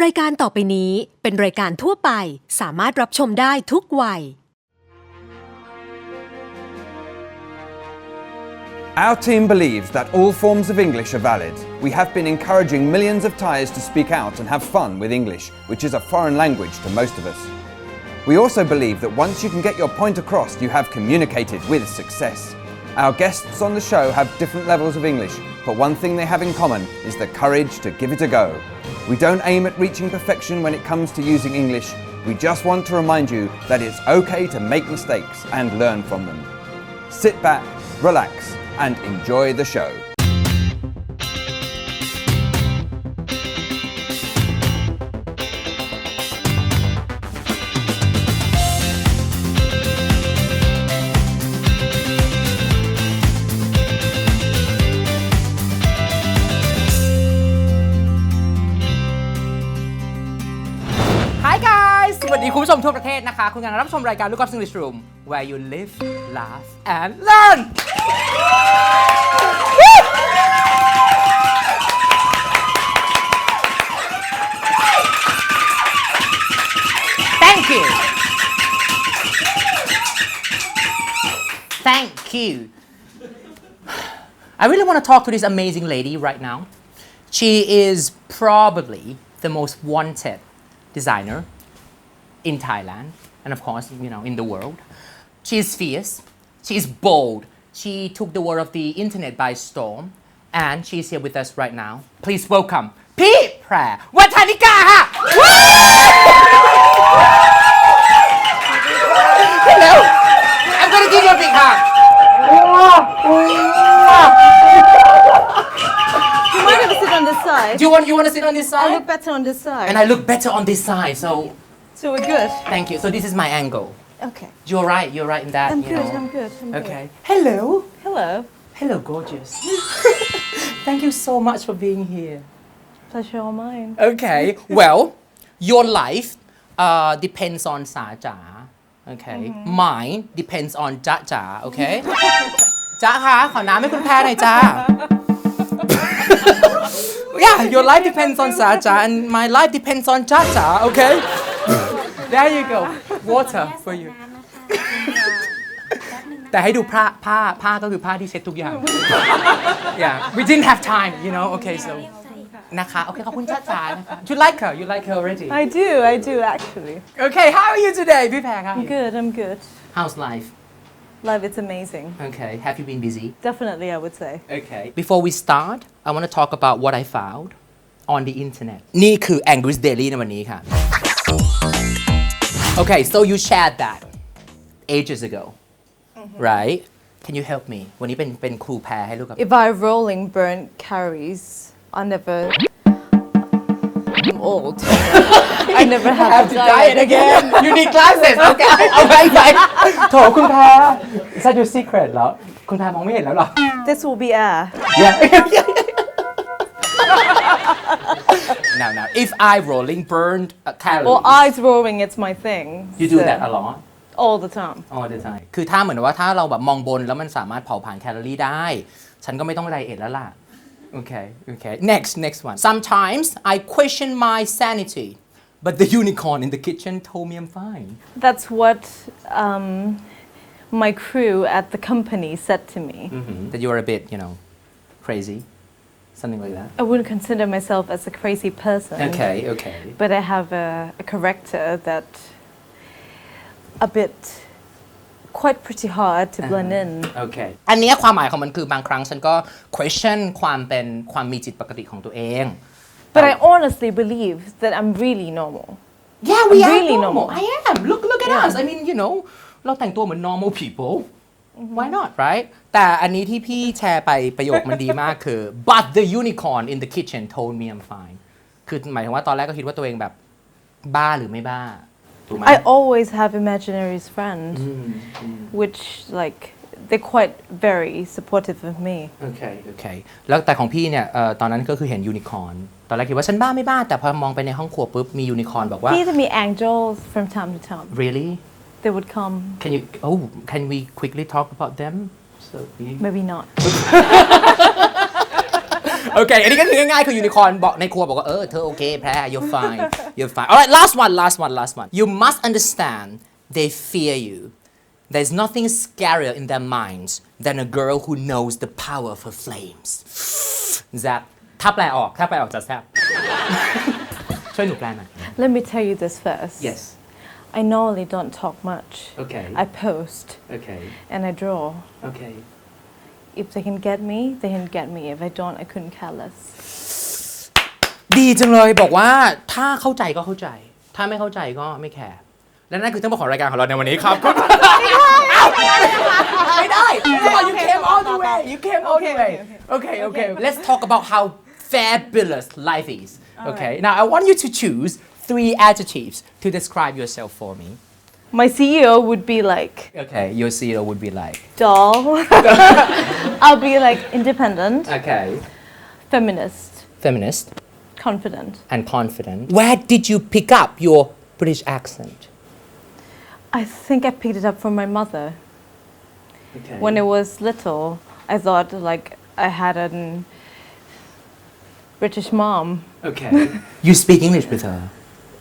รายการต่อไปนี้เป็นรายการทั่วไปสามารถรับชมได้ทุกวัย Our team believes that all forms of English are valid. We have been encouraging millions of Thais to speak out and have fun with English, which is a foreign language to most of us. We also believe that once you can get your point across, you have communicated with success. Our guests on the show have different levels of English, but one thing they have in common is the courage to give it a go. We don't aim at reaching perfection when it comes to using English. We just want to remind you that it's okay to make mistakes and learn from them. Sit back, relax, and enjoy the show. Hi guys สวัสดีคุณผู้ชมทั่วประเทศนะคะคุณกำลังรับชมรายการ Loukgolf English Room where you live, laugh and learn Thank you Thank you I really want to talk to this amazing lady right now. She is probably the most wanted designer in Thailand and of course in the world. She is fierce, she is bold, she took the world of the internet by storm and she is here with us right now. Please welcome พี่แพรวัฒนิกาค่ะ Hello I'm gonna give you a big hug You might have to sit on this side. Do you want to sit on this I side? look better on this side. And I look better on this side, so we're good. thank you. So this is my angle. Okay. You're right in that. I'm you good, know. I'm good. Okay. Hello. Hello. Hello, gorgeous. Thank you so much for being here. Pleasure all mine. Okay. Well, your life depends on Sa Ja. Okay. Mine depends on Ja Ja. Okay. จ๊ะคะขอน้ำให้คุณแพรหน่อยจ้า Yeah, your life depends on Sa Ja and my life depends on Ja Ja. Okay. There you go. Water for you. แต่ให้ดูผ้าก็คือผ้าที่เช็ดทุกอย่าง Yeah, we didn't have time, Okay, so นะคะโอเคขอบคุณจ้าจ๋านะคะ You like her already? I do actually. Okay, how are you today พี่แพรคะ I'm good. How's life? Life is amazing. Okay, have you been busy? Definitely, I would say. Okay. Before we start, I want to talk about what I found on the internet. นี่คือ English Daily ในวันนี้ค่ะ Okay, so you shared that ages ago, right? Can you help me? วันนี้เป็นครูแพรให้ลูกกับ If I rolling burnt calories, I'm old. I never have to diet again. You need glasses. Okay. เอาไปโถคุณแพร Is that your secret เหรอคุณแพรมองไม่เห็นแล้วเหรอ This will be air. Yeah. Now, if I rolling burned calories. Well, eyes rolling, it's my thing. You do that a lot? All the time. All the time. คือถ้าเหมือนว่าถ้าเราแบบมองบนแล้วมันสามารถเผาผลาญแคลอรี่ได้ ฉันก็ไม่ต้องไดเอทแล้วล่ะ Okay. Next one. Sometimes I question my sanity, but the unicorn in the kitchen told me I'm fine. That's what my crew at the company said to me. That you're a bit, crazy. Something like that. I wouldn't consider myself as a crazy person. Okay. But I have a character that a bit quite pretty hard to blend in. Okay. อันนี้ความหมายของมันคือบางครั้งฉันก็ question ความมีจิตปกติของตัวเอง But I honestly believe that I'm really normal. Yeah, we are really normal. normal. I am. Look at us. I mean, เราแต่งตัวเหมือน normal people. Why not, right? แต่อันนี้ที่พี่แชร์ไปประโยคมันดีมากคือ but the unicorn in the kitchen told me I'm fine คือหมายถึงว่าตอนแรกก็คิดว่าตัวเองแบบบ้าหรือไม่บ้าถูกไหม I always have imaginary friends, which they're quite very supportive of me. Okay. แล้วแต่ของพี่เนี่ยตอนนั้นก็คือเห็นยูนิคอร์นตอนแรกคิดว่าฉันบ้าไม่บ้าแต่พอมองไปในห้องครัวปุ๊บมียูนิคอร์นบอกว่า These are me angels from time to time. Really? They would come. Can we quickly talk about them? So Maybe not. โอเค อันนี้ก็คือง่ายๆคือยูนิคอร์นบอกในครัวบอกว่าเธอโอเคแพร you're fine you're fine alright last one you must understand they fear you there's nothing scarier in their minds than a girl who knows the power of her flames แซ่บถ้าแปลออกจะแซ่บ ช่วยหนูแปลหน่อย Let me tell you this first. yes I normally don't talk much. okay I post okay and I draw. okay If they can get me, they can get me. If I don't, I couldn't care less. ดีจังเลยบอกว่าถ้าเข้าใจก็เข้าใจถ้าไม่เข้าใจก็ไม่แคร์และนั่นคือทั้งหมดของรายการของเราในวันนี้ครับไม่ได้ you came all the way you came all the way okay let's talk about how fabulous life is okay now I want you to choose 3 adjectives to describe yourself for me My CEO would be like okay your CEO would be like doll. I'll be like independent, okay feminist, confident. and confident where did you pick up your British accent I think I picked it up from my mother. okay When I was little, I thought like I had a British mom okay you speak English with her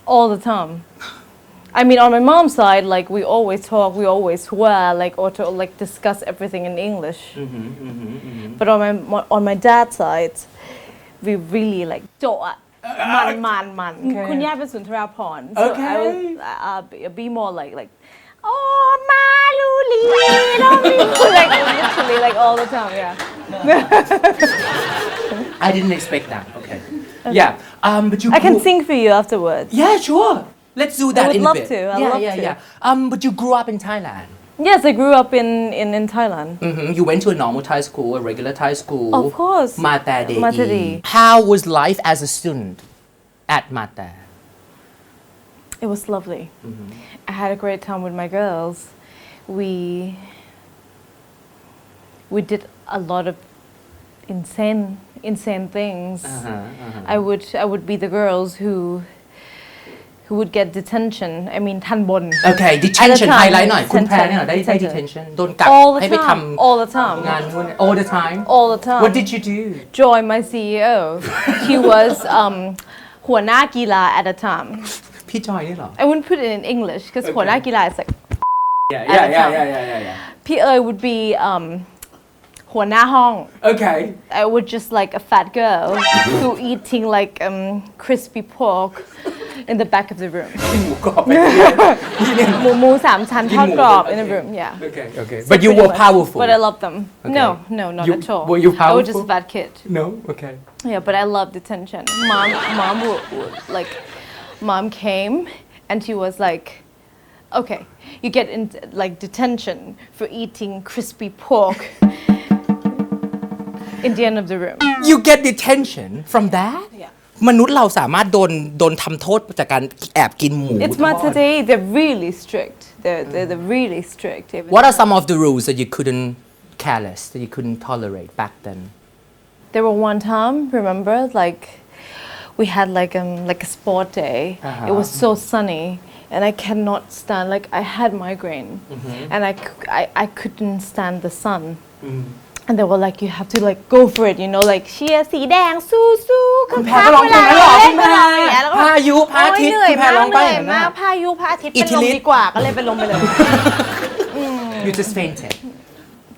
all the time. I mean, on my mom's side, like we always talk, we always swear, like or to like discuss everything in English. But on my dad's side, we really like โจะอะมันคุณย่าเป็นสุนทราภรณ์ so Okay. I'll be more like oh มาลูลีเรามี like literally like all the time yeah I didn't expect that okay yeah but you I can grew- sing for you afterwards yeah sure let's do that would in a love bit to. I'd love to. but you grew up in Thailand yes I grew up in Thailand you went to a normal Thai school a regular Thai school of course Matadei Matadei. how was life as a student at Mata It was lovely. I had a great time with my girls. We did a lot of insane things. I would be the girls who would get detention. I mean ทันบน okay detention At a time, ไฮไลท์หน่อยคุณแพร detention. เนี่ยได้ detention โดนกัก all the ให้ไปท time all the time ำงานนู่น all the time all the time what did you do Joy my CEO he was หัวหน้ากีฬา at a time พี่จอยนี่เหรอ I wouldn't put it in English because หัวหน้ากีฬา is like yeah พี่เอ๋ย would be หัวหน้าห้อง okay I would just like a fat girl who eating like crispy pork in the back of the room หมูกรอบไป หมูสามชั้นทอดกรอบ in the room yeah okay but you were powerful but I love them no not You- at all were you I was just a powerful? fat kid no okay yeah but I love detention mom would like mom came and she was like okay you get in like detention for eating crispy pork in the end of the room you get detention from that yeah มนุษย์เราสามารถโดนทำโทษจากการแอบกินหมู It's ทอด Matadei. They're really strict. They're really strict. What are some of the rules that you couldn't careless that you couldn't tolerate back then There were one time, remember, like we had like a sport day. It was so sunny, and I cannot stand. Like I had migraine, and I couldn't stand the sun. And they were like, you have to like go for it, you know, like เชียร์สีแดงสู้ๆ คุณแพรก็ร้องเพลงนั้นเหรอคุณแพรพายุพระอาทิตย์ เหนื่อย คุณแพรร้องไป เหนื่อย เห็นไหม มากพายุพระอาทิตย์ อิ เป็ ท น ธิ ลม ฤทธิ์ ดีกว่าก็เลยเป็นลมไปเลย you just fainted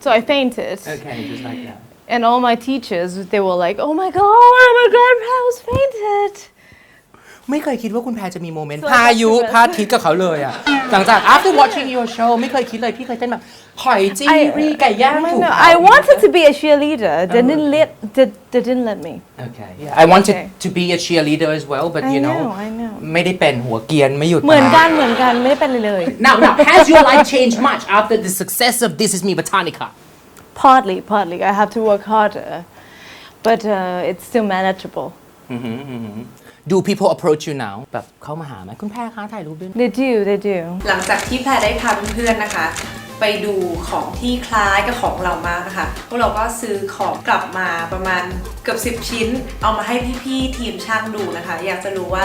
So I fainted. okay just like that And all my teachers, they were like, oh my god, I was fainted. ไม่เคยคิดว่าคุณแพรจะมีโมเมนต์ So I พายุ got to พระอาทิตย์กับเขาเลยอ่ะหลังจาก after watching your show ไม่เคยคิดเลยพี่เคยเต้นแบบหอยจีรีไก่ย่างถูก I wanted to be a cheerleader. They didn't let me. okay yeah I wanted Okay. to be a cheerleader as well but I you know know. ไม่ได้เป็นหัวเกรียนไม่หยุด เหมือนกันไม่ได้เป็นเลย now has your life changed much after the success of This Is Me Botanica Partly. I have to work harder, but it's still manageable. do people approach you now แบบเข้ามาหาไหมคุณแพรคะถ่ายรูปด้วย They do. หลังจากที่แพรได้พาเพื่อนๆนะคะ ไปดูของที่คล้ายกับของเรามากนะคะพวกเราก็ซื้อของกลับมาประมาณเกือบ10 ชิ้น เอามาให้พี่ๆทีมช่างดูนะคะ อยากจะรู้ว่า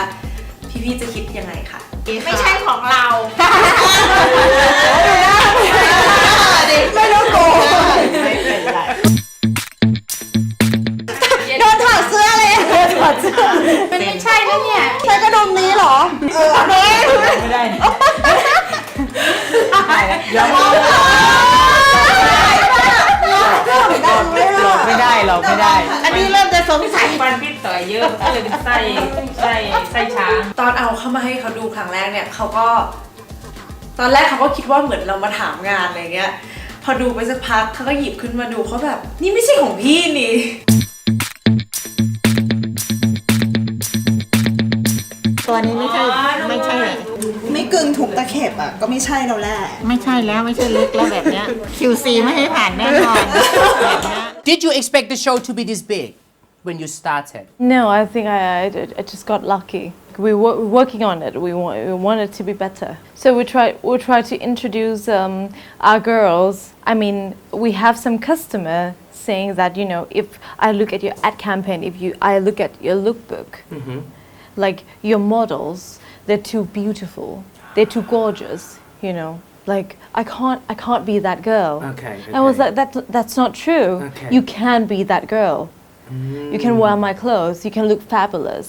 พี่ๆจะคิดยังไงค่ะ ไม่ใช่ของเรา ไม่ต้องโกง โดนถอด เป็นไม่ใช่แล้วเนี่ย ใช้กระดมนี้เหรอ ไม่ได้อย่ามองหลอกไม่ได้หลอกไม่ได้ อันนี้เริ่มจะสงสัย ฟันพี่ต่อยเยอะก็เลยเป็นไส้ช้าง ตอนเอาเข้ามาให้เขาดูครั้งแรกเนี่ยเขาก็ตอนแรกเขาก็คิดว่าเหมือนเรามาถามงานอะไรเงี้ยพอดูไปสักพักเขาก็หยิบขึ้นมาดูเขาแบบนี่ไม่ใช่ของพี่นี่ ตัวนี้ไม่ใช่เลยไม่กึ่งถุงตะเข็บอ่ะก็ไม่ใช่เราแหละไม่ใช่แล้วไม่ใช่ลึกแล้วแบบเนี้ย QC ไม่ให้ผ่านแน่นอนแบบเนี้ย Did you expect the show to be this big when you started No, I think I just got lucky. We're working on it. We want it to be better. So we try to introduce our girls. I mean, we have some customer saying that if I look at your ad campaign, I look at your lookbook, like your models, they're too beautiful. They're too gorgeous. Like I can't be that girl. Okay. I was like that's not true. Okay. You can be that girl. You can wear my clothes. You can look fabulous.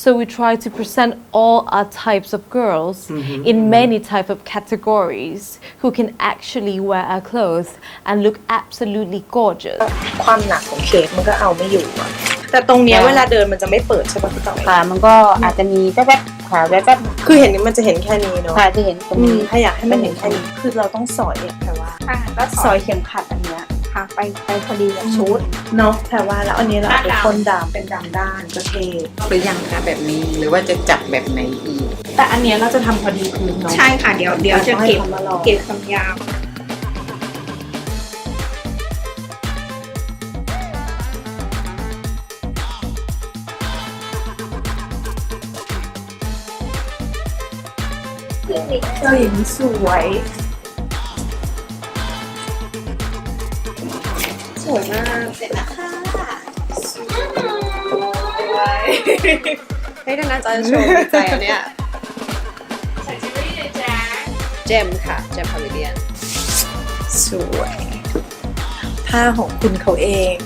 So we try to present all our types of girls in many type of categories who can actually wear our clothes and look absolutely gorgeous. ความหนักของเค้กมันก็เอาไม่อยู่อะแต่ตรงเนี้ยเวลาเดินมันจะไม่เปิดใช่ป่ะพี่ต่อย ขามันก็อาจจะมีแป๊บๆขาแป๊บ คือเห็นมันจะเห็นแค่นี้เนาะ ๆขาจะเห็นตรงนี้ ถ้าอยากให้มันเห็นแค่นี้คือเราต้องสอยแปลว่าก็สอยเข็มขัดอันเนี้ยค่ะไปพอดีกับชุดเนาะแปลว่าแล้วอันนี้เราเอาไปพ่นดำเป็นดำด้านก็เท่ หรือยังคะแบบนี้หรือว่าจะจับแบบไหนอีก แต่อันเนี้ยเราจะทำพอดีพื้นเนาะ ใช่ค่ะเดี๋ยวจะเก็บความยาว เจ้าหญิงสวยสวยมากเสร็จแล้วค่ะสวยให้ท่านอาจารย์โชว์ใจอันเนี้ยเจมค่ะเจมพาวิเลียนสวยผ้าของคุณเขาเอง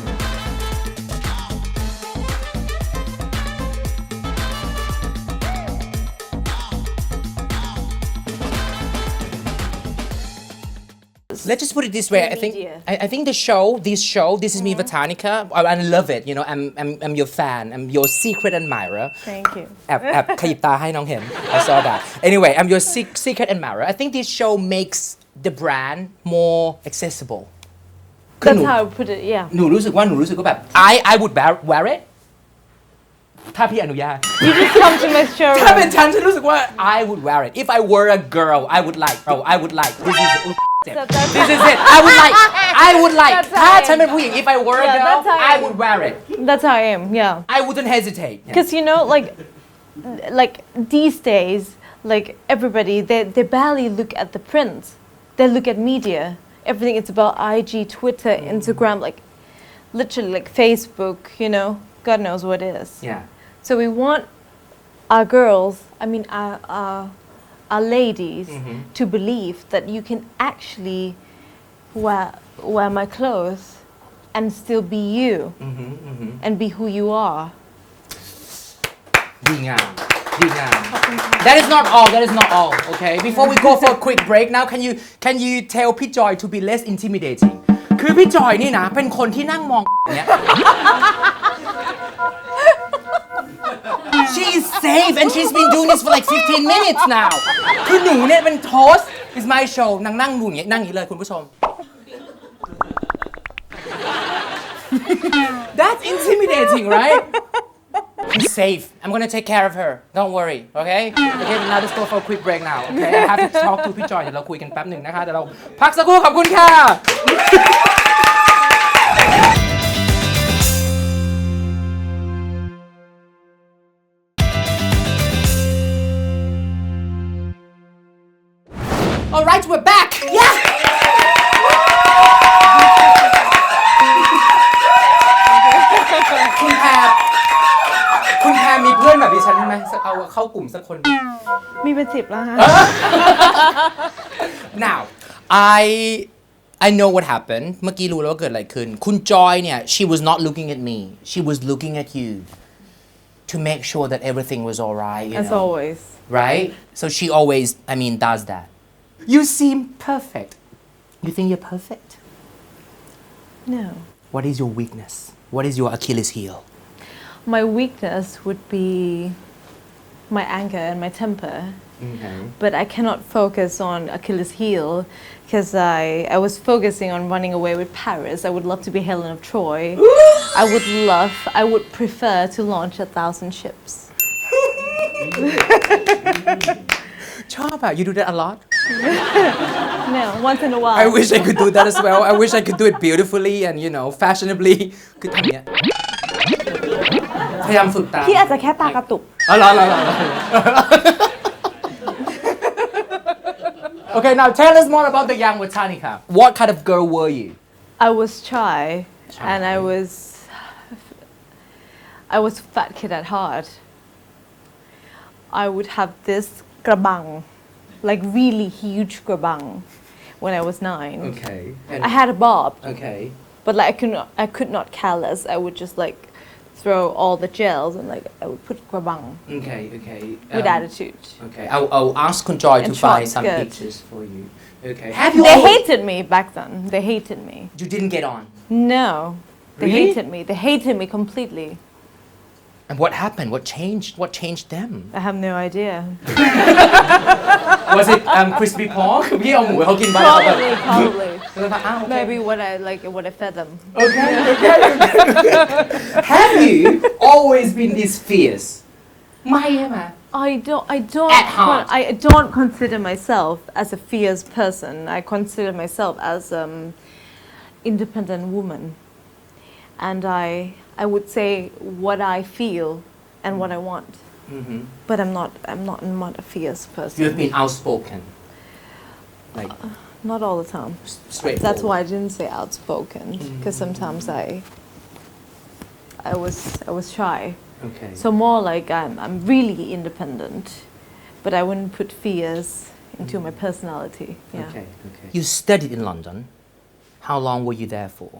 Let's just put it this way. I think this is me, Botanica. I love it. I'm your fan. I'm your secret admirer. Thank you. แอบขยิบตาให้น้องเห็น I saw that. Anyway, I'm your secret admirer. I think this show makes the brand more accessible. That's how I put it. Yeah. หนูรู้สึกว่าแบบ I would wear it ถ้าพี่อนุญาต You just come to my showroom. ถ้าเป็นฉันรู้สึกว่า I would wear it. If I were a girl, I would like. This is it. I would like. ถ้าฉันเป็นผู้หญิง if I were a Yeah, girl, that's how I would wear it. That's how I am. Yeah. I wouldn't hesitate. Because like these days, like everybody, they barely look at the print. They look at media. Everything is about IG, Twitter, Instagram, like literally like Facebook. God knows what it is. Yeah. So we want our girls, our ladies, to believe that you can actually wear my clothes and still be you and be who you are. ดีงาม That is not all. Okay. Before we go for a quick break now, can you tell พี่จอย to be less intimidating? คือพี่จอยนี่นะเป็นคนที่นั่งมองเนี้ย She is safe and she's been doing this for like 15 minutes now คือหนูเนี่ยเป็นโทส It's my show นั่งดูอย่างเงี้ยนั่งอย่างนี้เลยคุณผู้ชม That's intimidating right She's safe I'm gonna take care of her don't worry okay now let's go for a quick break now okay I have to talk to พี่จอยเดี๋ยวเราคุยกันแป๊บหนึ่งนะคะเดี๋ยวเราพักสักครู่ขอบคุณค่ะ All right, we're back. Yeah. คุณแพรมีเพื่อนแบบดิฉันไหมเอาเข้ากลุ่มสักคน มีเป็น10แล้วค่ะ Now, I know what happened. เมื่อกี้รู้แล้วว่าเกิดอะไรขึ้น คุณจอยเนี่ย she was not looking at me. She was looking at you. to make sure that everything was all right. As always. Right? So she always, does that. You seem perfect. You think you're perfect? No. What is your weakness? What is your Achilles heel? My weakness would be my anger and my temper. Okay. But I cannot focus on Achilles heel because I was focusing on running away with Paris. I would love to be Helen of Troy. I would prefer to launch 1,000 ships. ชอบอะ You do that a lot? No, once in a while. I wish I could do that as well. I wish I could do it beautifully and fashionably. คือทำเนี้ยพยายามฝึกตาม พี่อาจจะแค่ตากระตุก อ๋อเหรอ Okay, now tell us more about the young Botanica. What kind of girl were you? I was shy. And I was a fat kid at heart. I would have this grabang, like really huge grabang, when I was 9. Okay. I had a bob, Okay. but like I could not callus. I would just like throw all the gels and like I would put grabang Okay. with attitude. Okay. I'll ask Kun Joy to And find short some skirt. pictures for you. Okay. Have you They always- hated me back then. They hated me. You didn't get on. No, they Really? hated me. They hated me completely. And what happened? What changed? What changed them? I have no idea. Was it crispy pork? พี่เอาหมูให้เขากินบ้างแล้วแบบ Probably. แล้วแบบอ้าว okay. Maybe what I fed them. Okay. Have you always been this fierce? ไม่ใช่ไหม At heart. I don't consider myself as a fierce person. I consider myself as independent woman, and I would say what I feel and what I want. But I'm not a fierce person. You have been outspoken. Like Not all the time. straightforward. That's why I didn't say outspoken because sometimes I was shy. Okay. So more like I'm really independent, but I wouldn't put fears into my personality. Yeah. Okay. You studied in London. How long were you there for?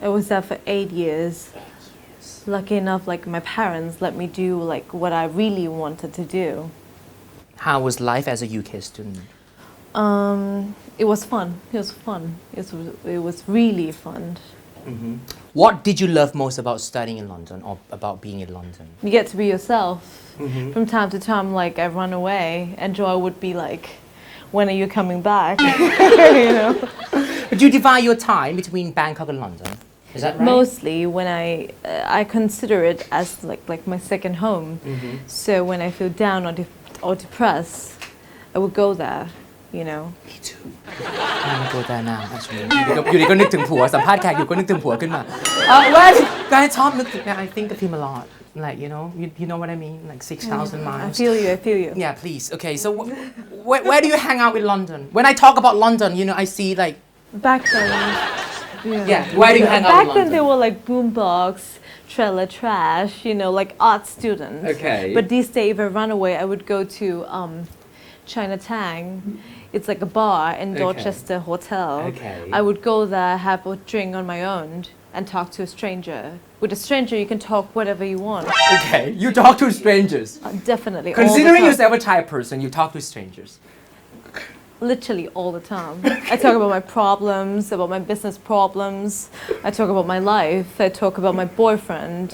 I was there for 8 years. Lucky enough, like my parents let me do like what I really wanted to do. How was life as a UK student? It was fun. It was really fun. What did you love most about studying in London or about being in London? You get to be yourself. From time to time, like I run away, and Joy would be like, "When are you coming back?" You know. But you divide your time between Bangkok and London. Is that right? Mostly when I consider it as like my second home. So when I feel down or depressed, I would go there. You know. Me too. I'm gonna go there now. Actually. อยู่ดีก็นึกถึงผัวสัมภาษณ์แขกอยู่ก็นึกถึงผัวขึ้นมาก็ชอบนึกถึง I think of him a lot. Like you know what I mean? Like 6,000 miles. I feel you. Yeah, please. Okay, so where do you hang out in London? When I talk about London, I see like. Back then. Yeah. Where do you hang out Back in then London? they were like boombox, trailer trash, like art students. Okay. But these days if I run away, I would go to Chinatown. It's like a bar in Dorchester Hotel. Okay. I would go there, have a drink on my own, and talk to a stranger. With a stranger, you can talk whatever you want. Okay, you talk to strangers. Definitely. Considering all the time. yourself a Thai person, you talk to strangers. Literally all the time. I talk about my problems, about my business problems. I talk about my life. I talk about my boyfriend,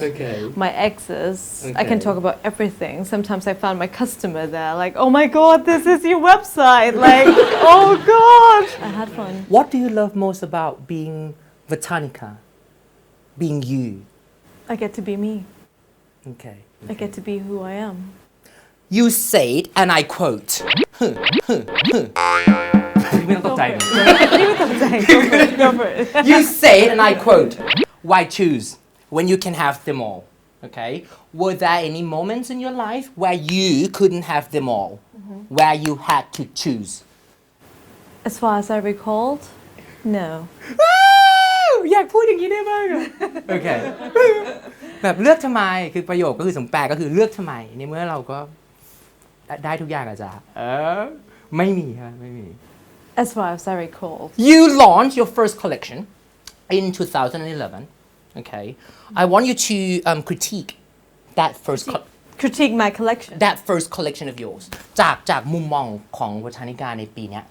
my exes. I can talk about everything. Sometimes I found my customer there, like, oh my God, this is your website. Like, oh God. I had fun. What do you love most about being Botanica? Being you? I get to be me. Okay. I get to be who I am. You said, and I quote. ไม่ต้องตกใจ Go for it. You said, and I quote, why choose when you can have them all? Okay. Were there any moments in your life where you couldn't have them all? Where you had to choose? As far as I recalled, no. อยากพูดอย่างนี้ได้บ้างโอเค แบบเลือกทำไมคือประโยคก็คือสมแปลก็คือเลือกทำไมในเมื่อเราก็ได้ทุกอย่างอาจารย์ไม่มีครับไม่มี As far as I recall. You launched your first collection in 2011. Okay. I want you to critique that first critique my collection that first collection of yours จากมุมมองของวัฒนิกาในปีเนี้ย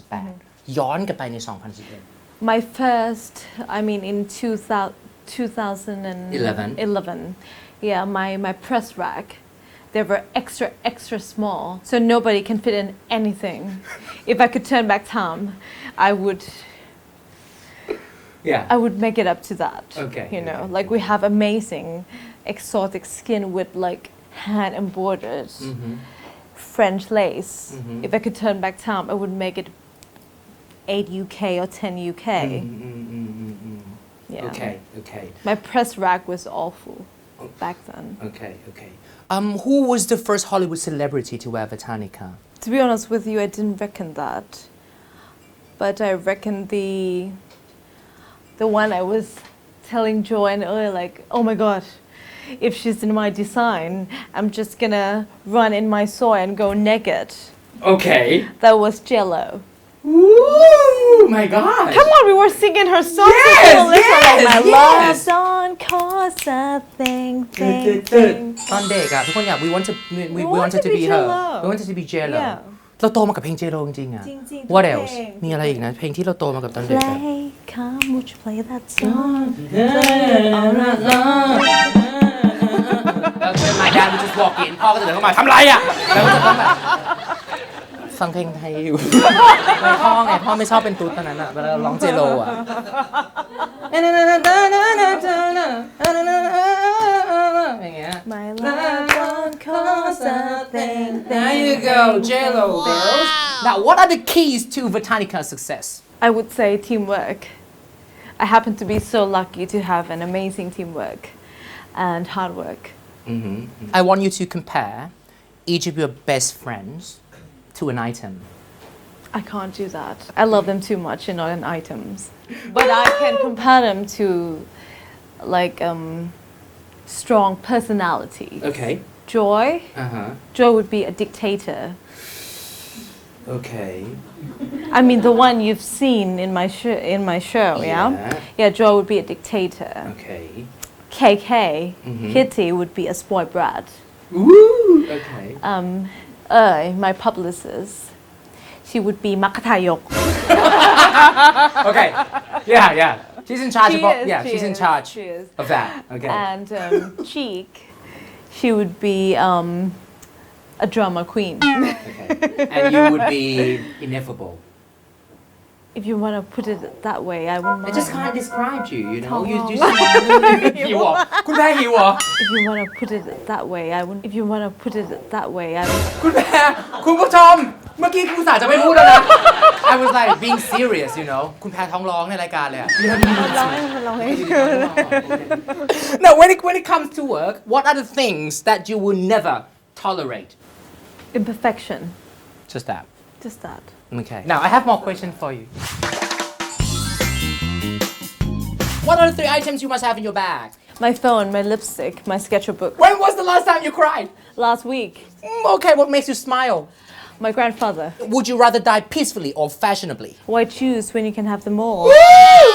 2018 ย้อนกลับไปใน 2011 my first I mean in 2011 yeah my press rack they were extra small so nobody can fit in anything if I could turn back time I would make it up to that you know like we have amazing exotic skin with like hand embroidered French lace if I could turn back time I would make it 8 UK or 10 UK yeah okay my press rack was awful back then okay who was the first Hollywood celebrity to wear Botanica to be honest with you I didn't reckon that but I reckon the one I was telling Joanne earlier like oh my god if she's in my design I'm just gonna run in my soy and go naked okay that was Jello Ooh, my God come on we were singing her song my love don't cause a thing ตอนเด็กอะทุกคนอยาก we wanted to be her we wanted to be Jello เราโตมากับเพลง Jello จริงๆอะ What else มีอะไรอีกนะเพลงที่เราโตมากับตอนเด็ก play come would you play that song My dad would just walk in พ่อก็จะเดินเข้ามาทำไรอะแล้วก็จะต้องแบบฟังเพลงไทยอยู่พ่อไม่ชอบเป็นตุ๊ดตอนนั้นอะเวลาร้อง Jello อะอย่างเงี้ย my love don't cause a thing There you go Jello girls Now what are the keys to Botanica's success I would say teamwork I happen to be so lucky to have an amazing teamwork and hard work I want you to compare each of your best friends to an item I can't do that I love them too much and not in items but I can compare them to like strong personality Okay Joy Joy would be a dictator Okay I mean the one you've seen in my show yeah Joy would be a dictator Okay KK Kitty would be a spoiled brat Woo Okay my publicist she would be Makatayok Okay yeah she's in charge she's in charge she is. of that okay and Cheek she would be a drama queen okay and you would be ineffable if you want to put it that way I wouldn't mind I just can't describe you you know you just หิวเหรอคุณแพรหิวเหรอ if you want to put it that way I wouldn't if you want to put it that way I คุณแพรคุณผู้ชมเมื่อกี้คุณสาจะไม่พูดแล้วนะ I was like being serious you know คุณแพรท้องร้องในรายการเลยอะ Now when it comes to work what are the things that you will never tolerate imperfection just that Okay now I have more questions for you What are the 3 items you must have in your bag my phone my lipstick my sketchbook When was the last time you cried last week Okay what makes you smile my grandfather Would you rather die peacefully or fashionably why choose when you can have them all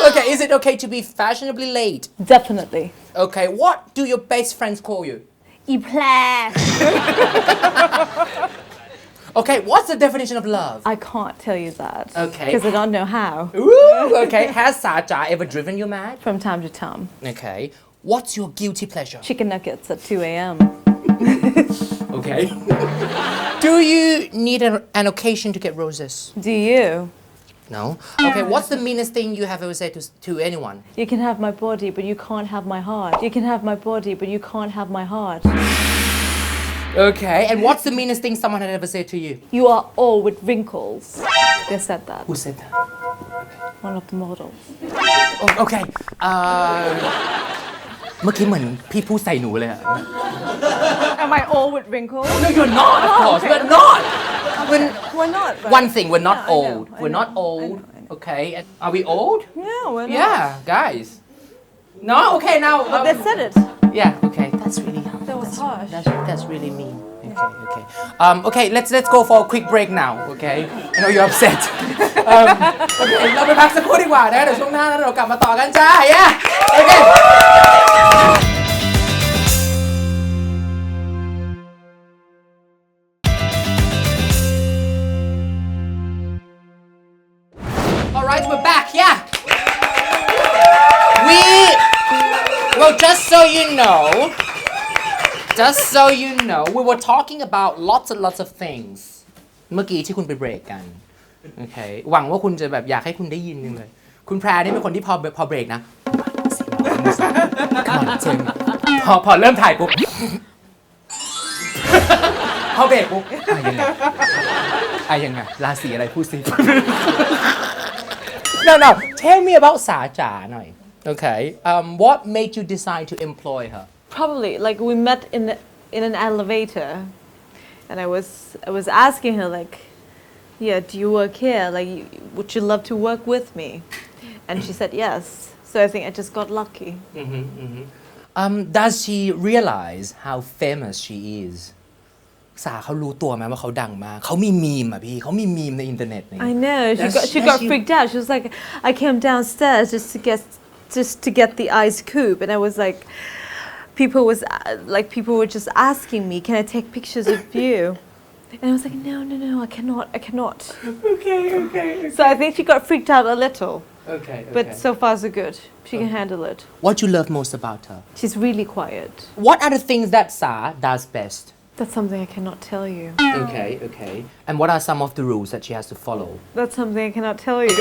Okay is it okay to be fashionably late definitely Okay what do your best friends call you Okay what's the definition of love I can't tell you that Okay because I don't know how Ooh, okay has Saja ever driven you mad from time to time Okay what's your guilty pleasure chicken nuggets at 2 a.m. Okay Do you need an occasion to get roses do you No Okay what's the meanest thing you have ever said to anyone You can have my body, but you can't have my heart. You can have my body, but you can't have my heart. Okay and what's the meanest thing someone had ever said to you You are all with wrinkles. They said that. Who said that One of the models. Oh, okay เมื่อกี้เหมือนพี่พูดใส่หนูเลยอะ Am I all with wrinkles? No you're not of course we're not We're not. But One thing we're not Yeah, I know, old I we're not know, old I know. Okay are we old Yeah, we're not. Yeah guys No okay now But they said it. Yeah okay that's really That was harsh. That's really mean Okay okay let's go for a quick break now okay I know you're upset Okay เราไปพักสักครู่ดีกว่านะเดี๋ยวช่วงหน้าเรากลับมาต่อกันจ้า Yeah okay Guys, we're back. Yeah. Well, just so you know, we were talking about lots and lots of things. เมื่อกี้ที่คุณไปเบรกกัน โอเค หวังว่าคุณจะแบบอยากให้คุณได้ยินนึงเลย คุณแพรนี่เป็นคนที่พอเบรกนะพอเริ่มถ่ายปุ๊บ พอเบรกปุ๊บยังไงราศีอะไรพูดสิ No, tell me about สาจ๋าหน่อย Okay, what made you decide to employ her? Probably like we met in an elevator, and I was asking her like, yeah, do you work here? Like, would you love to work with me? And she said yes. So I think I just got lucky. Does she realize how famous she is? สาเขารู้ตัวไหมว่าเขาดังมากเขามีมีมอ่ะพี่เขามีมีมในอินเทอร์เน็ตนี่ I know. She got freaked out. She was like, I came downstairs just to get the ice cube, and I was like, people were just asking me, can I take pictures of you? And I was like, no, I cannot. Okay. So I think she got freaked out a little. Okay. But so far so good. She can handle it. What you love most about her? She's really quiet. What are the things that Sa does best? That's something I cannot tell you. Okay. And what are some of the rules that she has to follow? That's something I cannot tell you.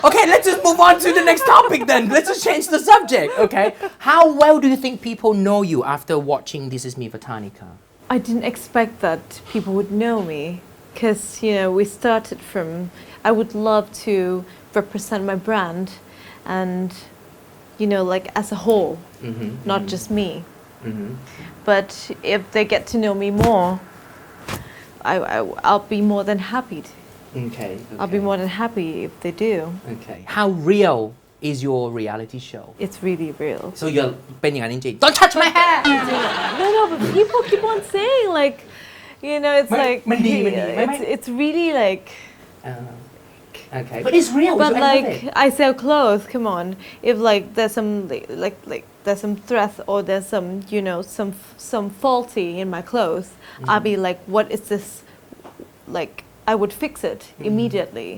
Okay, let's just move on to the next topic then. Let's just change the subject, okay? How well do you think people know you after watching This Is Me, Botanica? I didn't expect that people would know me because, we started from, I would love to represent my brand and, like as a whole, not just me. But if they get to know me more, I'll be more than happy. Okay. I'll be more than happy if they do. Okay. How real is your reality show? It's really real. So you're เป็นอย่างนั้นจริงๆ Don't touch my hair! No, but people keep on saying like, it's like, มันดี it's really like, Okay. But it's real. but like I sell clothes, come on. If like there's some like there's some thread or there's some faulty in my clothes, I'll be like, what is this? Like I would fix it immediately.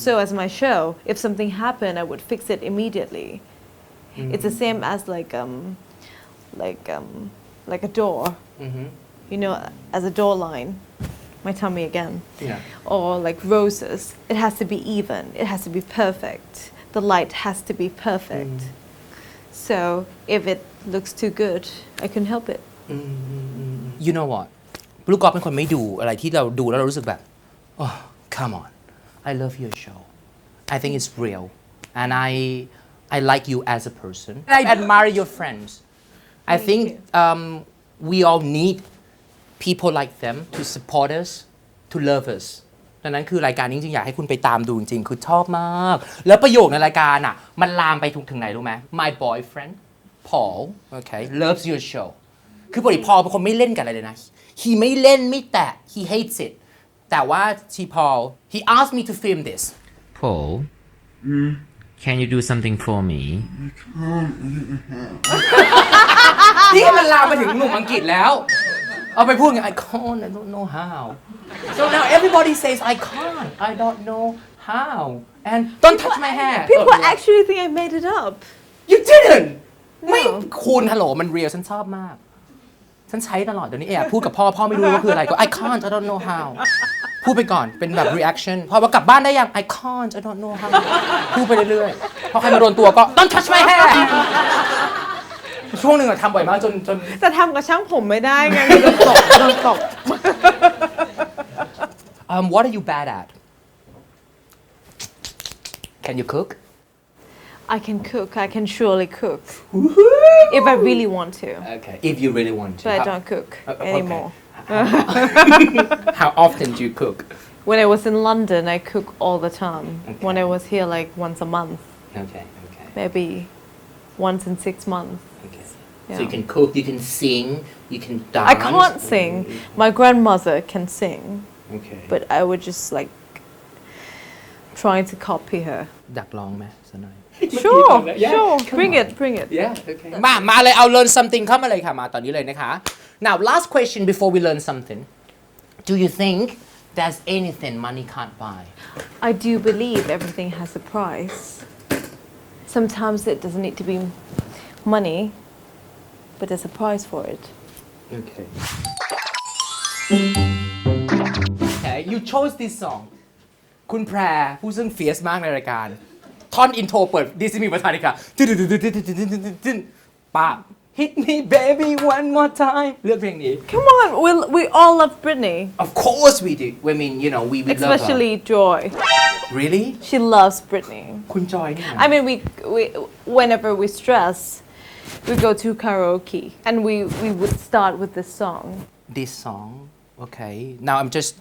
So as my show, if something happened, I would fix it immediately. It's the same as like a door. As a door line. My tummy again. Yeah. Or like roses. It has to be even. It has to be perfect. The light has to be perfect. So if it looks too good, I can help it. You know what? ลูกกอล์ฟเป็นคนไม่ดูอะไรที่เราดูแล้วเรารู้สึกแบบ oh come on I love your show I think it's real and I like you as a person I admire your friends I think we all need people like them to support us to love us ดังนั้นคือรายการนี้จริงๆอยากให้คุณไปตามดูจริงๆคือชอบมากแล้วประโยคในรายการอ่ะมันลามไปถึงไหนรู้ไหม My boyfriend Paul okay loves your show คือปกติพอเป็นคนไม่เล่นกันอะไรเลยนะ he ไม่เล่นไม่แตะ he hates it แต่ว่าที่ Paul he asked me to film this Paul can you do something for me นี่มันลามไปถึงหนุ่มอังกฤษแล้วเอาไปพูดไง I can't I don't know how so now everybody says I can't I don't know how and don't touch my hair People actually think I made it up. you didn't ไม่คุณฮัลโหลมันเรียลฉันชอบมากฉันใช้ตลอดเดี๋ยวนี้พูดกับพ่อไม่รู้ว่าคืออะไรก็ I can't I don't know how พูดไปก่อนเป็นแบบ reaction พอว่ากลับบ้านได้ยัง I can't I don't know how พูดไปเรื่อยๆพอใครมาโดนตัวก็ don't touch my hair ช่วงหนึ่งอะทำบ่อยมากจนแต่ทำกับช่างผมไม่ได้ไงโดนตบWhat are you bad at? Can you cook? I can cook. I can surely cook. If I really want to. Okay. If you really want to. But I don't cook anymore. How often do you cook? When I was in London, I cook all the time. Okay. When I was here, like once a month. Okay. Maybe once in 6 months. Okay. Yeah. So you can cook, you can sing, you can dance. I can't sing. My grandmother can sing. Okay. But I would just like trying to copy her. ดักลองไหมสักหน่อย Sure. Bring it. Yeah. Okay. มาเลยเอา learn something เข้ามาเลยค่ะมาตอนนี้เลยนะคะ Now last question before we learn something. Do you think there's anything money can't buy I do believe everything has a price. Sometimes it doesn't need to be money, but there's a price for it. Okay. Okay, you chose this song. คุณแพรผู้ซึ่งเฟียสมากในรายการท่อนอินโทรเปิดดิสนีย์บัตานิกาป๊า Hit me baby one more time เลือกเพลงนี้ Come on, we all love Britney. Of course we do I mean you know we love her Especially Joy. Really She loves Britney. คุณจอยนี่นะ I mean, we whenever we stress, we go to karaoke and we would start with this song. This song okay now I'm just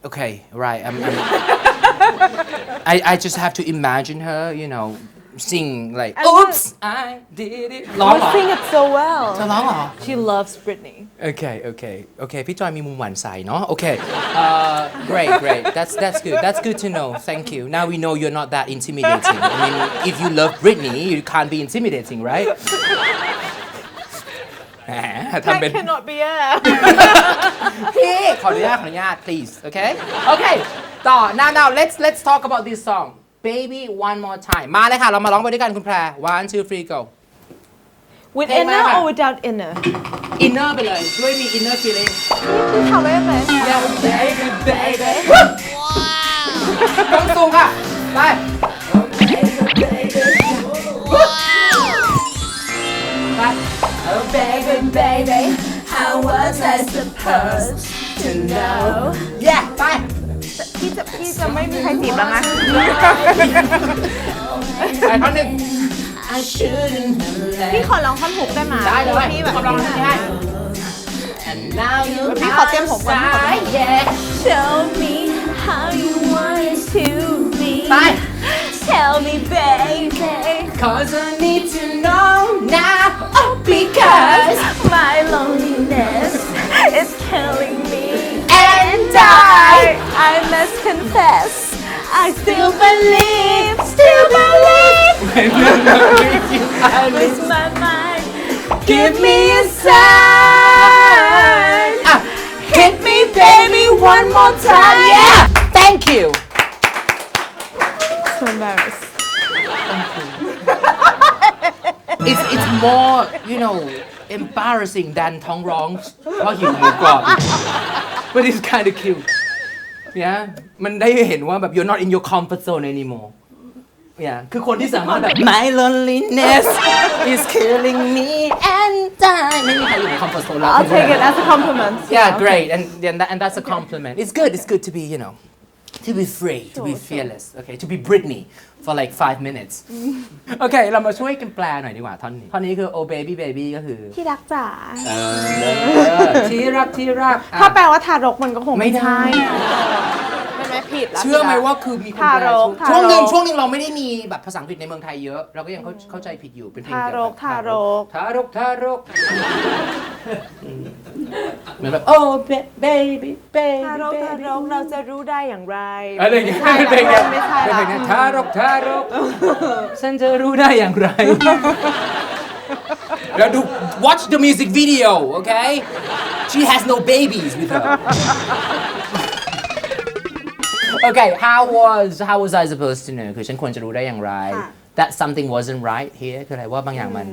okay right I just have to imagine her you know sing like oops I did it ร้องเหรอ You sing it so well. เธอร้องเหรอ She loves Britney. Okay พี่จอยมีมุมหวานใสเนาะ Okay great that's good to know thank you now we know you're not that intimidating I mean if you love Britney you can't be intimidating right แหมทำเป็น That cannot be it. พี่ขออนุญาต please okay ต่อ now let's talk about this song baby one more time มาเลยค่ะเรามาร้องไปด้วยกันคุณแพร one two three go With Hey, inner Mama. or without inner? inner ไปเลยด้วยมี inner feeling ทำได้ไหม yeah baby baby ต้องสูงค่ะไป Oh baby baby how was I supposed to know yeah ไป พี่จะไม่มีใครจีบแล้วนะ ไปท่อนหนึ่ง I พี่ขอร้องท่อนฮุกได้ไหม ได้เลย พี่แบบ ขอร้องได้ And now you พี่ขอเตรียมผมก่อน yeah Show me how you want it to be ไป Tell me baby Cause I need to know now oh because My loneliness is killing me and I must confess I still believe I with my mind Give me a sign Hit me baby one more time yeah thank you So embarrassed It's more you know embarrassing than ท้องร้องเพราะหิวหมูกรอบ but it's kind of cute yeah มันได้เห็นว่าแบบ you're not in your comfort zone anymore yeah คือคนที่สามารถแบบ my loneliness is killing me and I ไม่มีใครอยู่ใน comfort zone แล้ว I'll take it as a compliment yeah great and that's a compliment it's good to be you know to be free to be fearless okay to be Britney for like 5 minutes โอเคเรามาช่วยกันแปลหน่อยดีกว่าท่อนนี้คือ oh baby baby ก็คือ ที่รักจ๋า ที่รัก ถ้าแปลว่าทารกมันก็คง ไม่ได้ ไม่ไม่ผิดแล้ว เชื่อไหมว่าคือมีคนแปล ทารก ช่วงหนึ่งเราไม่ได้มีแบบภาษาอังกฤษในเมืองไทยเยอะเราก็ยังเข้าใจผิดอยู่เป็นเพลง ทาร เกี่ยว ก กับ ทารก เหมือนแบบ oh baby ทารกเราจะรู้ได้อย่างไร อะไรอย่างเงี้ย ไม่ เป็นเพลง ไม่ใช่ เป็น ละ เพลงทารกฉันจะรู้ได้อย่างไรแล้วดู watch the music video okay she has no babies with her okay how was I supposed to know คือฉันควรจะรู้ได้อย่างไร that something wasn't right here คืออะไรว่าบางอย่างมัน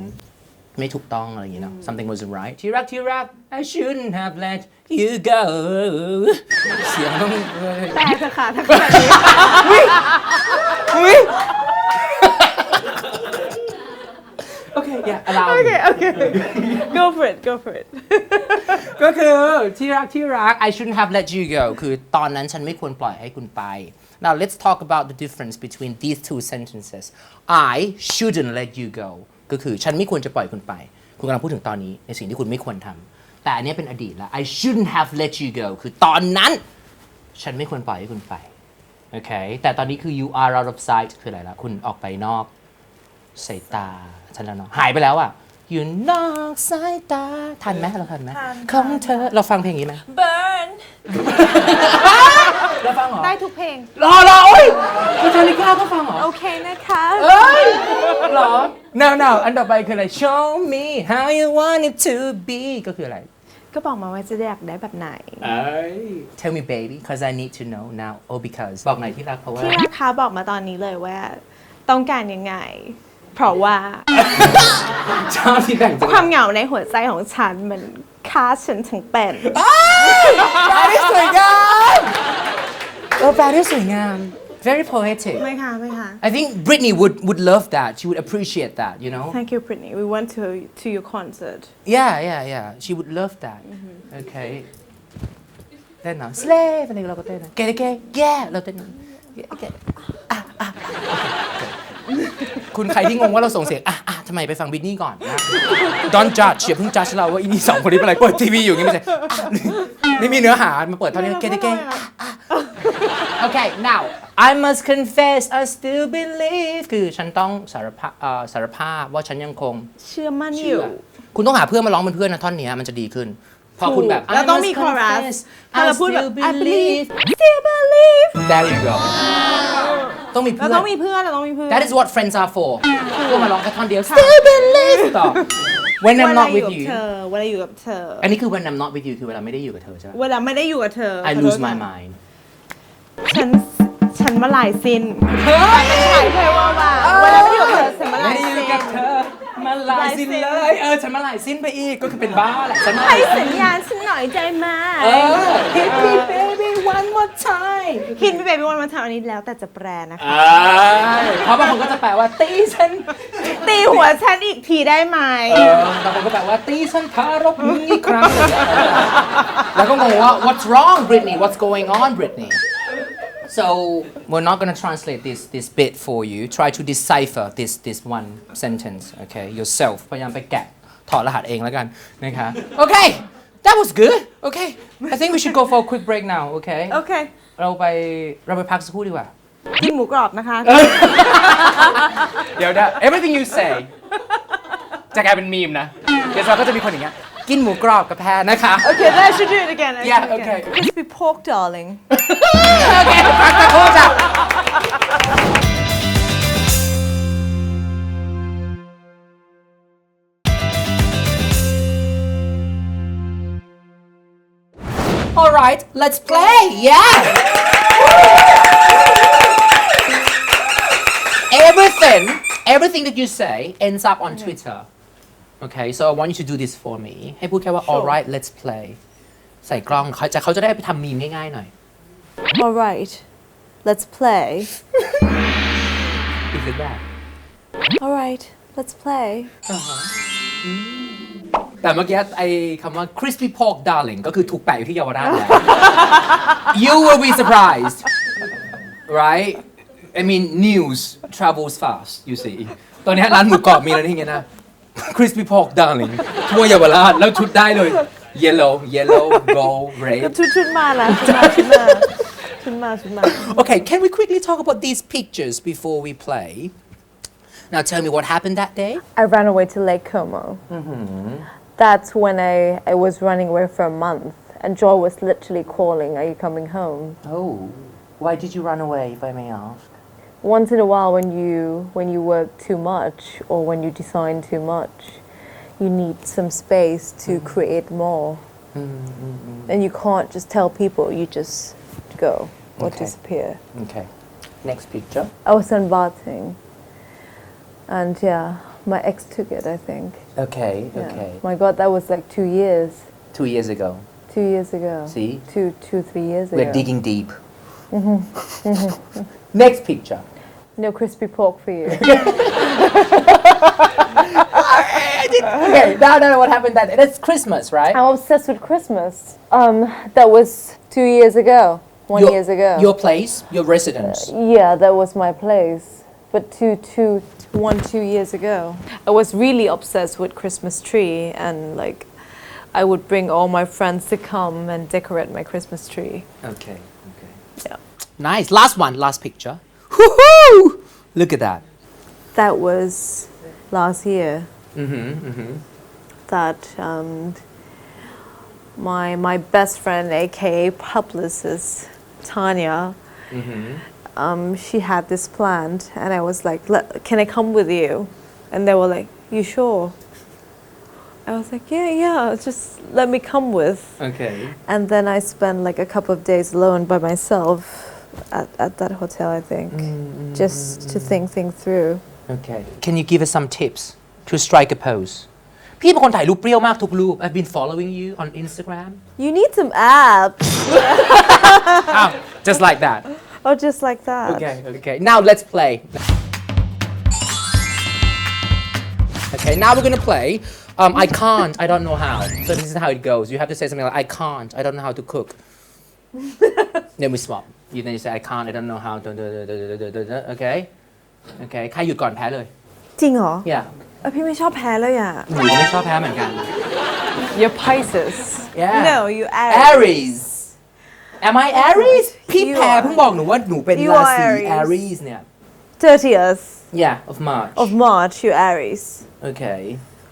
ไม่ถูกต้องอะไรอย่างเงี้ยเนาะ something wasn't right ที่รัก I shouldn't have let you go เสียงต้อง แปลเถอะค่ะถ้าขนาดนี้ okay yeah allow me okay go for it ก็คือที่รัก I shouldn't have let you go คือตอนนั้นฉันไม่ควรปล่อยให้คุณไป now let's talk about the difference between these two sentences I shouldn't let you go ก็คือฉันไม่ควรจะปล่อยคุณไปคุณกำลังพูดถึงตอนนี้ในสิ่งที่คุณไม่ควรทำแต่อันนี้เป็นอดีตแล้ว I shouldn't have let you go คือตอนนั้นฉันไม่ควรปล่อยให้คุณไปโอเคแต่ตอนนี้คือ you are out of sight คืออะไรล่ะคุณออกไปนอกสายตาฉันแล้วเนาะหายไปแล้วอ่ะอยู่นอกสายตาทันไหมของเธอเราฟังเพลงนี้ไหม burn เราฟังเหรอ ได้ทุกเพลง รอโอ้ยBotanicaก็ฟังเหรอ โอเคนะคะ เอ้ยเหรอ no อันต่อไปคืออะไร show me how you want it to be ก็คืออะไร ก็บอกมาว่าจะอยากได้แบบไหน tell me baby because I need to know now oh because บอกหน่อยที่รักเพราะว่า ที่ราคาบอกมาตอนนี้เลยว่าต้องการยังไง เพราะว่า ชอบที่แบ่งจัง ความเหงาในหัวใจของฉันมันฆ่าฉันทั้งเป็น แปลได้สวยงามแปลได้สวยงาม very poetic ไม่ค่ะไม่ค่ะ I think Britney would love that she would appreciate that you know Thank you Britney we went to your concert yeah she would love that okay เต้นเนาะ slave อะไรเราก็เต้นนะเก๋ๆ yeah เราเต้นคุณใครที่งงว่าเราส่งเสียงทำไมไปฟังบิทนี่ก่อนนะ Don't judge อย่าเพิ่ง judge เราว่าอีนี่สองคนนี้เป็นอะไรเปิดทีวีอยู่อย่างนี้ไม่ใช่ไม่มีเนื้อหามาเปิดเท่านี้เก๋ๆ Okay now I must confess I still believe คือฉันต้องสารภาพว่าฉันยังคง เชื่อมั่นอยู่ คุณต้องหาเพื่อนมาร้องเป็นเพื่อนนะท่อนนี้มันจะดีขึ้นพอคุณแบบ แล้วต้องมี I must chorus confess ถ้าเราพูดแบบ I I believe believe still believe There you go ต้องมี เรา เพื่อน ต้องมีเพื่อนเราต้องมีเพื่อน That is what friends are for เพื่อนมาร้องแค่ท่อนเดียว Still believe ต่อ When I'm not with you เวลาอยู่กับเธอ อันนี้คือ when I'm not with you คือเวลาไม่ได้อยู่กับเธอใช่ไหม เวลาไม่ได้อยู่กับเธอ I lose my mind ฉันมาหลายสิ้นถ่ายเพลงว่าเวลาไม่อยู่กับเธอฉันมาหลาย ไม่ได้อยู่ สิ้น กับเธอมาหลายสิ้นเลยฉันมาหลายสิ้นไปอีกก็คือเป็นบ้าแหละฉันมาห ให้ ลาย สั สิ้น ญญาณฉันหน่อยใจมา Hit me baby one more time คิดไม่เป็นวันมาทำอันนี้แล้วแต่จะแปลนะคะ เพราะบางคนก็จะแปลว่าตีฉัน ตีหัวฉันอีกทีได้ไหม บางคนก็แปลว่าตีฉันทารกมึงอีกครั้งแล้วก็งงว่า what's wrong Britney what's going on Britney So we're not going to translate this bit for you. Try to decipher this one sentence, okay, yourself. พยายามไปแกะถอดรหัสเองแล้วกันนะคะ Okay, that was good. Okay, I think we should go for a quick break now. Okay. โอเค เราไปพักสักครู่ดีกว่า กินหมูกรอบนะคะ เดี๋ยวนะ everything you say จะกลายเป็นมีมนะเดี๋ยวเราก็จะมีคนอย่างเงี้ยกินหมูกรอบกับแพรนะคะ Okay then I should do it again Yeah, okay. Crispy pork darling โอเคพักสักครู่จ้ะ All right, let's play. Yeah. Everything that you say ends up on Twitter. Okay, so I want you to do this for me. ให้พูดแค่ว่า all right, let's play. ใส่กล้องเขาจะได้ไปทำมีมง่ายๆหน่อย All right let's play Is it that? All right let's play แต่เมื่อกี้ไอ้คำว่า crispy pork darling ก็คือถูกแปะอยู่ที่เยาวราชแล้ว You will be surprised, right? I mean, news travels fast, you see. ตอนนี้ร้านหมูกรอบมีอะไรที่เงี้ยนะ crispy pork darling ทั่วเยาวราชแล้วชุดได้เลย yellow gold red ชุดมาแล้วชุดมา Okay, can we quickly talk about these pictures before we play? Now tell me what happened that day. I ran away to Lake Como. That's when I was running away for a month and Joy was literally calling, are you coming home? Oh, why did you run away, if I may ask? Once in a while when you work too much or when you design too much, you need some space to create more. And you can't just tell people, you just go or disappear. Okay, next picture. I was sunbathing and yeah, my ex took it, I think. Okay. My God, that was like 2 years. 2 years ago. 2 years ago. See? 3 years ago. We're digging deep. Next picture. No crispy pork for you. Okay, now what happened that that's Christmas, right? I'm obsessed with Christmas. That was 2 years ago. 1 year ago. Your place, your residence. Yeah, that was my place. But 2 years ago, I was really obsessed with Christmas tree, and like, I would bring all my friends to come and decorate my Christmas tree. Okay. Yeah. Nice. Last picture. Woohoo! Look at that. That was last year. That my best friend, aka publicist Tanya, she had this planned, and I was like, "Can I come with you?" And they were like, "You sure?" I was like, yeah, just let me come with. Okay. And then I spent like a couple of days alone by myself at that hotel, I think, just to think things through. Okay. Can you give us some tips to strike a pose? พี่เป็นคนถ่ายรูปเปรี้ยวมากทุกรูป I've been following you on Instagram. You need some abs. Just like that. Oh, just like that. Okay. Now let's play. Okay, now we're gonna play. I can't. I don't know how. So this is how it goes. You have to say something like I can't. I don't know how to cook. Then we swap. Then you say I can't. I don't know how. Okay. ใครหยุดก่อนแพ้เลย จริงเหรอ Yeah. พี่ไม่ชอบแพ้เลยอ่ะ หนูไม่ชอบแพ้เหมือนกัน You're Pisces. Yeah. No, you Aries. Aries. Am I Aries? พี่แพ้เพิ่งบอกหนูว่าหนูเป็น You รา are ศี Aries. Aries เนี่ย 30th Yeah, of March. of March, you're Aries. Okay.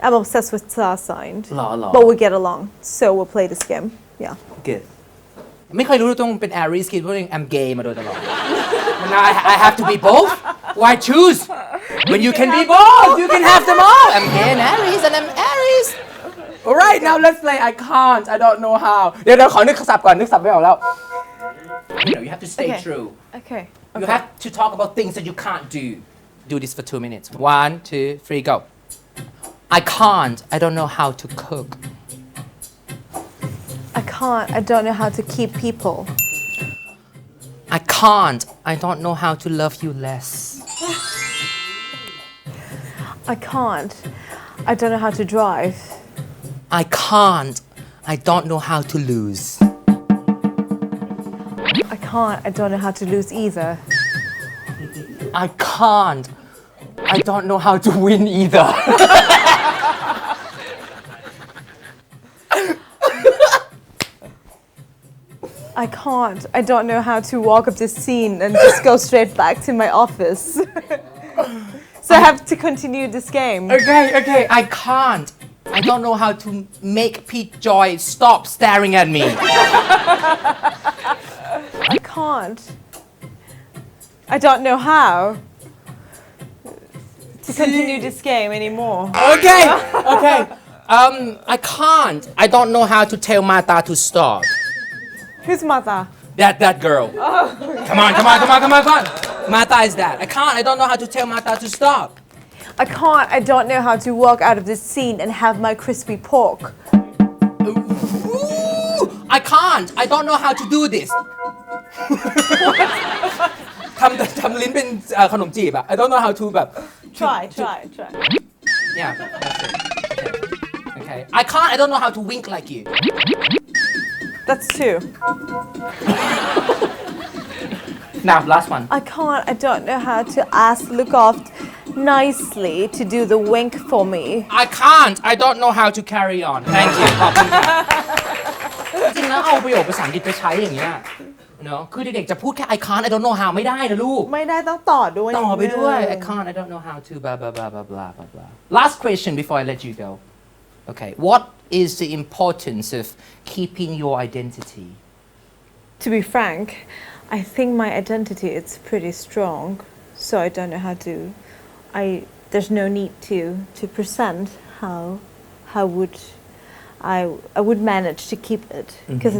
I'm obsessed with star sign. หล่อ But we get along. So we'll play this game. Yeah. Good. ไม่เคยรู้ว่าต้องเป็น Aries คิดว่าI'm gay มาโดยตลอด Now I have to be both? Why choose? When you can be both, you can have them all. I'm gay and Aries and I'm Aries. Alright, now let's play I can't, I don't know how. เดี๋ยวขอนึกศัพท์ก่อนนึกศัพท์ไม่ออกแล้ว You have to stay Okay. true. Okay. You have to talk about things that you can't do. Do this for 2 minutes. 1, 2, 3, go. I can't, I don't know how to cook. I don't know how to keep people. I can't, I don't know how to love you less. I can't. I don't know how to drive. I can't, I don't know how to lose. I can't. I don't know how to lose either. I can't, I don't know how to win either. I can't. I don't know how to walk up this scene and just go straight back to my office. So I have to continue this game. Okay, I can't. I don't know how to make Pete Joy stop staring at me. I can't. I don't know how to continue this game anymore. Okay. I can't. I don't know how to tell Martha to stop. Who's mother? That girl. Come on. Martha is that. I can't. I don't know how to tell Martha to stop. I can't. I don't know how to walk out of this scene and have my crispy pork. Ooh, I can't. I don't know how to do this. ทำลิ้นเป็นขนมจีบอะ I don't know how to แบบ Try. Yeah, that's it. Okay. I can't. I don't know how to wink like you. That's two. Now, last one. I can't. I don't know how to ask Loukgolf nicely to do the wink for me. I can't. I don't know how to carry on. Thank you. ขอบคุณค่ะจริงๆแล้วเอาประโยคภาษาอังกฤษไปใช้อย่างเงี้ยเนาะคือเด็กๆจะพูดแค่ I can't I don't know how ไม่ได้นะลูก ไม่ได้ต้องต่อด้วย ต่อไปด้วย I can't I don't know how to blah blah blah blah blah blah blah. Last question before I let you go. Okay, what is the importance of keeping your identity? To be frank, I think my identity is pretty strong, so I don't know how to. There's no need to present how would I would manage to keep it because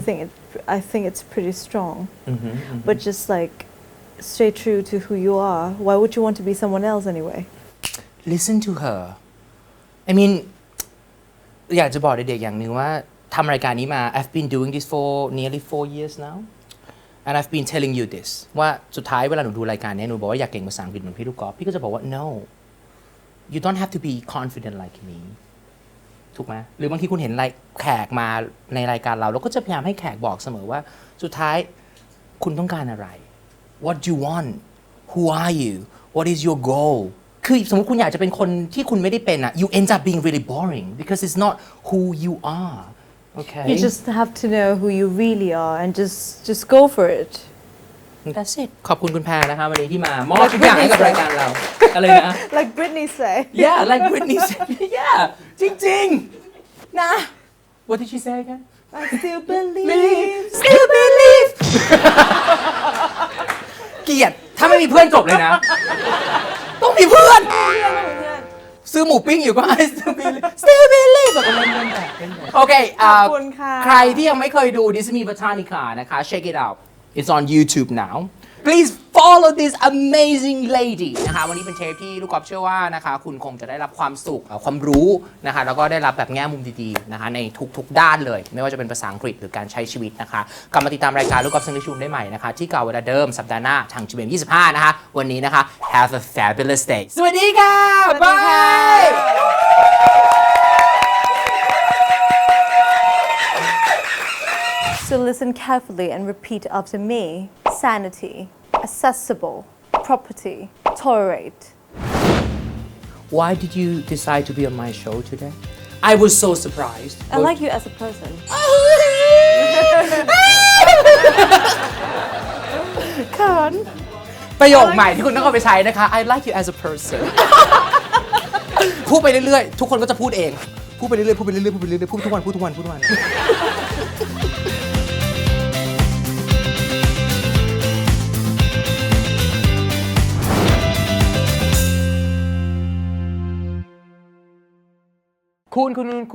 I think it's pretty strong. But just like stay true to who you are. Why would you want to be someone else anyway? Listen to her. I mean, อยากจะบอกเด็กๆอย่างหนึ่งว่าทำรายการนี้มา I've been doing this for nearly 4 years now and I've been telling you this ว่าสุดท้ายเวลาหนูดูรายการนี้หนูบอกว่าอยากเก่งภาษาอังกฤษเหมือนพี่ลูกกอล์ฟพี่ก็จะบอกว่า no you don't have to be confident like me ถูกไหมหรือบางทีคุณเห็นแขกมาในรายการเราก็จะพยายามให้แขกบอกเสมอว่าสุดท้ายคุณต้องการอะไร what do you want who are you what is your goal คือสมมติคุณอยากจะเป็นคนที่คุณไม่ได้เป็นyou end up being really boring because it's not who you are okay You just have to know who you really are and just go for it. That's it ขอบคุณคุณแพรนะคะวันนี้ที่มามอบทุกอย่างให้กับรายการเราอะไรนะ Like Britney say. Yeah like Britney said yeah จริงๆนะ What did she say again I still believe. เกลียดถ้าไม่มีเพื่อนจบเลยนะต้องมีเพื่อนซื้อหมูปิ้งอยู่ก็ I still believe สึกเล่นแบบโอเคขอบคุณค่ะใครที่ยังไม่เคยดู Disney Botanica นะคะ check it out it's on YouTube now please follow this amazing lady นะคะวันนี้เป็นเทปที่ลูกกอล์ฟเชื่อว่านะคะคุณคงจะได้รับความสุขความรู้นะคะแล้วก็ได้รับแบบแง่มุมดีๆนะคะในทุกๆด้านเลยไม่ว่าจะเป็นภาษาอังกฤษหรือการใช้ชีวิตนะคะกลับมาติดตามรายการลูกกอล์ฟ English Room ได้ใหม่นะคะที่เก่าเวลาเดิมสัปดาห์หน้าทาง GMM 25นะคะวันนี้นะคะ have a fabulous day สวัสดีค่ะ bye So listen carefully and repeat after me. Sanity, accessible, property, tolerate. Why did you decide to be on my show today? I was so surprised. I like you as a person. เขิน ประโยคใหม่ที่คุณต้องเอาไปใช้นะคะ I like you as a person พูดไปเรื่อยๆทุกคนก็จะพูดเองพูดไปเรื่อยๆพูดไปเรื่อยๆพูดไปเรื่อยๆพูดทุกวันพูดทุกวันพูดทุกวัน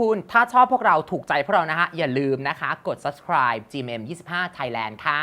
คุณถ้าชอบพวกเราถูกใจพวกเรานะฮะอย่าลืมนะคะกด subscribe GMM 25 Thailand ค่ะ